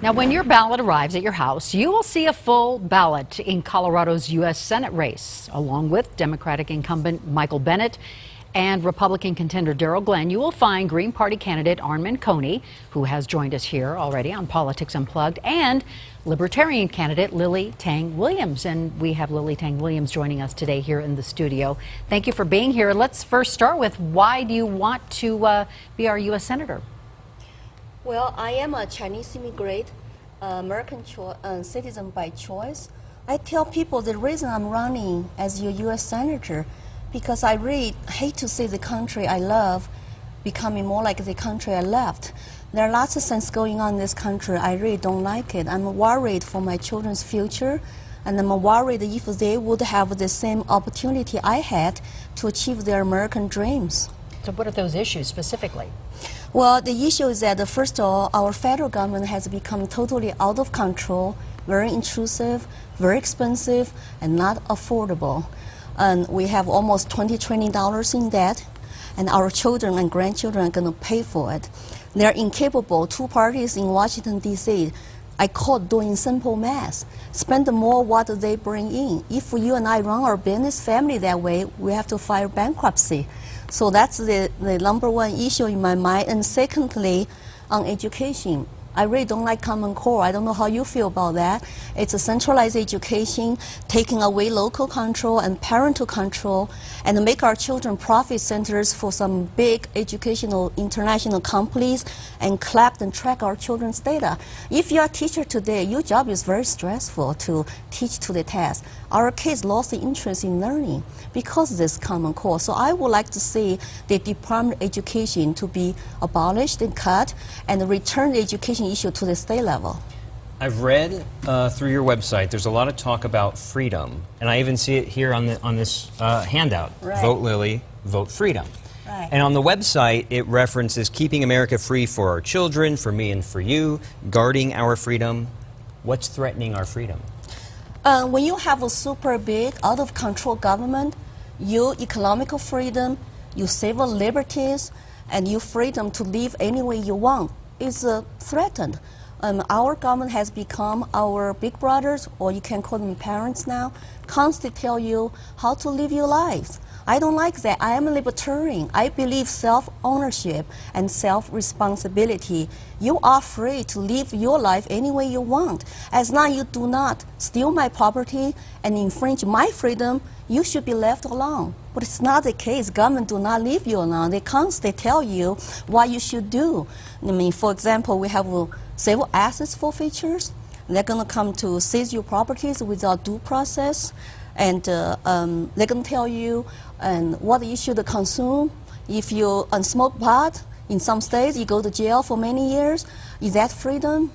Now, when your ballot arrives at your house, you will see a full ballot in Colorado's U.S. Senate race, along with Democratic incumbent Michael Bennet and Republican contender Darrell Glenn. You will find Green Party candidate Armand Coney, who has joined us here already on Politics Unplugged, and Libertarian candidate Lily Tang Williams. And we have Lily Tang Williams joining us today here in the studio. Thank you for being here. Let's first start with, why do you want to be our U.S. Senator? Well, I am a Chinese immigrant, American citizen by choice. I tell people the reason I'm running as your U.S. Senator, because I really hate to see the country I love becoming more like the country I left. There are lots of things going on in this country. I really don't like it. I'm worried for my children's future, and I'm worried if they would have the same opportunity I had to achieve their American dreams. So what are those issues specifically? Well, the issue is that, first of all, our federal government has become totally out of control, very intrusive, very expensive, and not affordable. And we have almost $20 trillion in debt, and our children and grandchildren are going to pay for it. They're incapable. Two parties in Washington, D.C., I call it doing simple math. Spend more what they bring in. If you and I run our business family that way, we have to file bankruptcy. So that's the number one issue in my mind. And secondly, on education. I really don't like Common Core. I don't know how you feel about that. It's a centralized education, taking away local control and parental control, and make our children profit centers for some big educational international companies and collect and track our children's data. If you're a teacher today, your job is very stressful to teach to the test. Our kids lost the interest in learning because of this Common Core. So I would like to see the Department of Education to be abolished and cut, and return the education issue to the state level. I've read through your website, there's a lot of talk about freedom, and I even see it here on this handout. Right. Vote Lily, vote freedom. Right. And on the website, it references keeping America free for our children, for me and for you, guarding our freedom. What's threatening our freedom? When you have a super big, out of control government, your economical freedom, your civil liberties, and your freedom to live any way you want is threatened. Our government has become our big brothers, or you can call them parents now, constantly tell you how to live your lives. I don't like that. I am a libertarian. I believe self-ownership and self-responsibility. You are free to live your life any way you want. As long as you do not steal my property and infringe my freedom, you should be left alone. But it's not the case. Government do not leave you alone. They constantly tell you what you should do. I mean, for example, we have civil assets forfeitures. They're going to come to seize your properties without due process. And they're going to tell you what you should consume. If you smoke pot, in some states, you go to jail for many years. Is that freedom?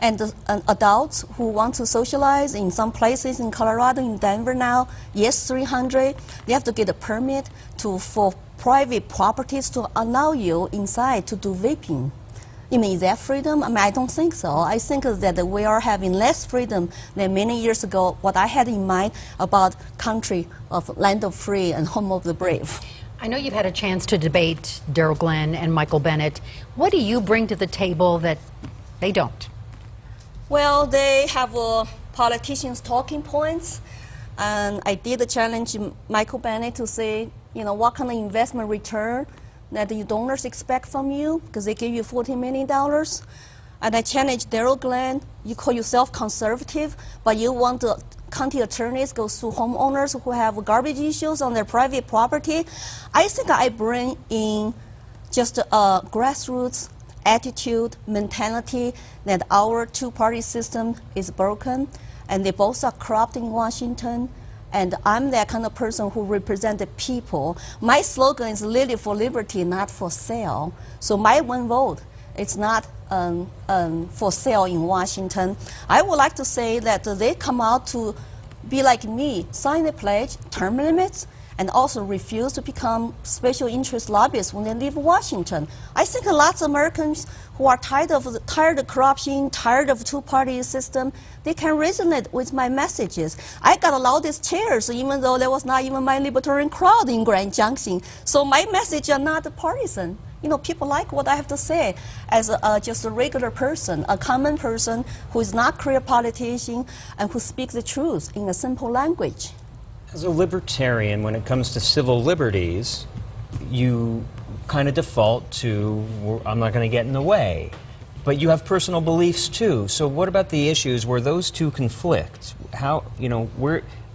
And adults who want to socialize in some places in Colorado, in Denver now, yes, 300, they have to get a permit for private properties to allow you inside to do vaping. You mean, is that freedom? I mean, I don't think so. I think that we are having less freedom than many years ago, what I had in mind about country of land of free and home of the brave. I know you've had a chance to debate Darrell Glenn and Michael Bennet. What do you bring to the table that they don't? Well, they have politicians' talking points. And I did challenge Michael Bennet to say, you know, what kind of investment return that the donors expect from you, because they give you $14 million. And I challenged Darrell Glenn, you call yourself conservative, but you want the county attorneys go sue homeowners who have garbage issues on their private property. I think I bring in just a grassroots attitude, mentality that our two-party system is broken, and they both are corrupt in Washington. And I'm that kind of person who represents the people. My slogan is "Lily for liberty, not for sale." So my one vote, it's not for sale in Washington. I would like to say that they come out to be like me, sign the pledge, term limits, and also refuse to become special interest lobbyists when they leave Washington. I think lots of Americans who are tired of corruption, tired of two-party system, they can resonate with my messages. I got a loudest chairs, even though there was not even my libertarian crowd in Grand Junction. So my message are not partisan. People like what I have to say as just a regular person, a common person who is not career politician and who speaks the truth in a simple language. As a libertarian, when it comes to civil liberties, you kind of default to, I'm not going to get in the way. But you have personal beliefs too. So what about the issues where those two conflict? How,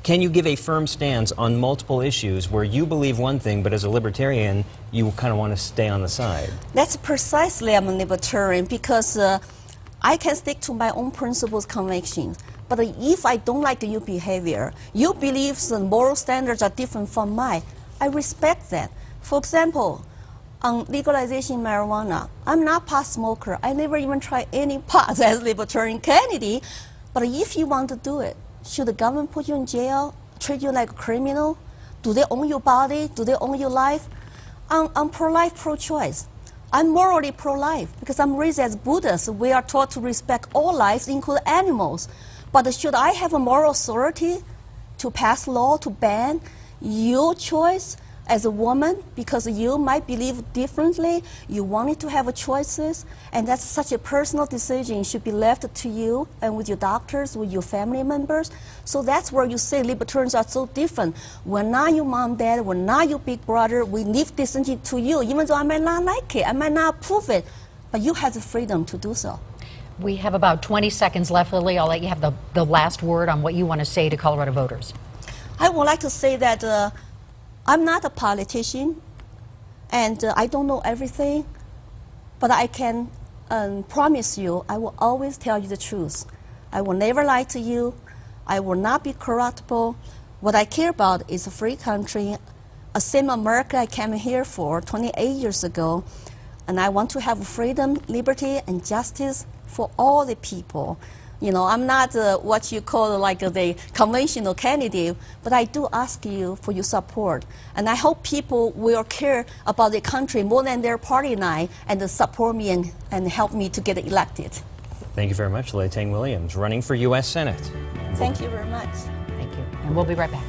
can you give a firm stance on multiple issues where you believe one thing, but as a libertarian, you kind of want to stay on the side? That's precisely I'm a libertarian because I can stick to my own principles, convictions. But if I don't like your behavior, your beliefs and moral standards are different from mine, I respect that. For example, on legalization of marijuana, I'm not pot smoker. I never even tried any pot as libertarian candidate. But if you want to do it, should the government put you in jail, treat you like a criminal? Do they own your body? Do they own your life? I'm pro-life, pro-choice. I'm morally pro-life because I'm raised as Buddhists. We are taught to respect all lives, including animals. But should I have a moral authority to pass law to ban your choice as a woman because you might believe differently? You wanted to have choices, and that's such a personal decision. It should be left to you and with your doctors, with your family members. So that's where you say libertarians are so different. We're not your mom, dad. We're not your big brother. We leave decision to you, even though I might not like it. I might not approve it. But you have the freedom to do so. We have about 20 seconds left, Lily. I'll let you have the last word on what you want to say to Colorado voters. I would like to say that I'm not a politician, and I don't know everything, but I can promise you I will always tell you the truth. I will never lie to you. I will not be corruptible. What I care about is a free country, a same America I came here for 28 years ago, and I want to have freedom, liberty, and justice for all the people. I'm not what you call like the conventional candidate, but I do ask you for your support. And I hope people will care about the country more than their party line and support me and help me to get elected. Thank you very much, Tang Williams, running for U.S. Senate. Thank you very much. Thank you. And we'll be right back.